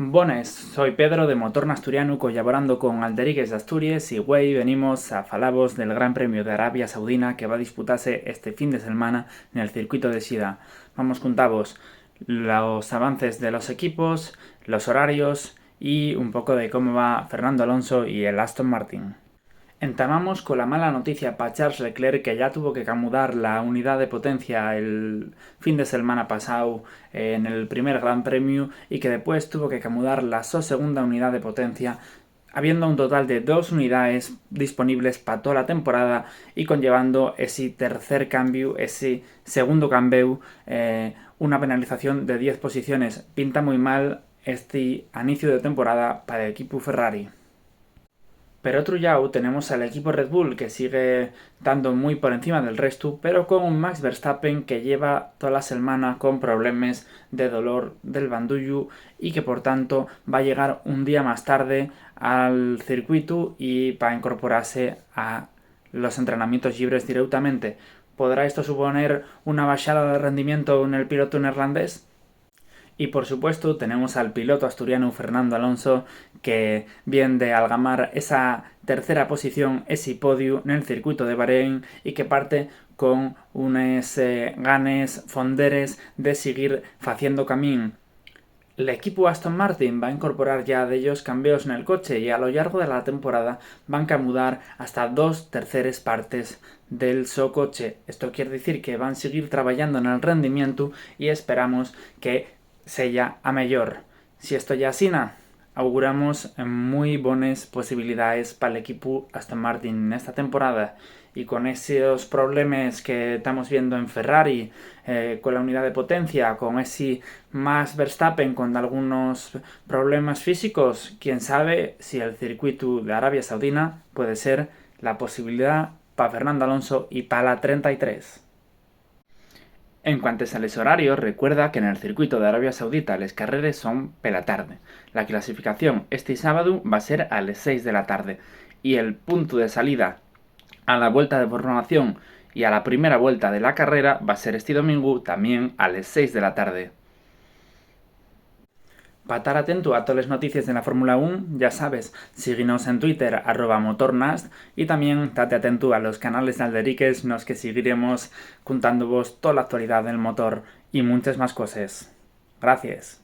Bones, soy Pedro de Motor Asturiano colaborando con Alderigues de Asturias y güey venimos a falavos del Gran Premio de Arabia Saudina que va a disputarse este fin de semana en el circuito de Sida. Vamos contavos los avances de los equipos, los horarios y un poco de cómo va Fernando Alonso y el Aston Martin. Entamamos con la mala noticia para Charles Leclerc, que ya tuvo que camudar la unidad de potencia el fin de semana pasado en el primer Gran Premio y que después tuvo que camudar la segunda unidad de potencia, habiendo un total de 2 unidades disponibles para toda la temporada y conllevando ese tercer cambio, ese segundo cambio, una penalización de 10 posiciones. Pinta muy mal este inicio de temporada para el equipo Ferrari. Pero otro lado tenemos al equipo Red Bull que sigue dando muy por encima del resto, pero con un Max Verstappen que lleva toda la semana con problemas de dolor del bandullo y que por tanto va a llegar un día más tarde al circuito y va a incorporarse a los entrenamientos libres directamente. ¿Podrá esto suponer una bajada de rendimiento en el piloto neerlandés? Y por supuesto tenemos al piloto asturiano Fernando Alonso que viene de algamar esa tercera posición, ese podio en el circuito de Bahrein y que parte con unos ganes fonderes de seguir haciendo camino. El equipo Aston Martin va a incorporar ya de ellos cambios en el coche y a lo largo de la temporada van a mudar hasta 2 terceras partes del su coche. Esto quiere decir que van a seguir trabajando en el rendimiento y esperamos que sella a mellor. Si esto ya asina, auguramos muy buenas posibilidades para el equipo Aston Martin en esta temporada y con esos problemas que estamos viendo en Ferrari con la unidad de potencia, con ese Max Verstappen con algunos problemas físicos, quién sabe si el circuito de Arabia Saudina puede ser la posibilidad para Fernando Alonso y para la 33. En cuanto a los horarios, recuerda que en el circuito de Arabia Saudita las carreras son por la tarde. La clasificación este sábado va a ser a las 6 de la tarde y el punto de salida a la vuelta de formación y a la primera vuelta de la carrera va a ser este domingo también a las 6 de la tarde. Para estar atento a todas las noticias de la Fórmula 1, ya sabes, síguenos en Twitter @motornast y también estate atento a los canales de Alderiques, nos que seguiremos contándoos toda la actualidad del motor y muchas más cosas. Gracias.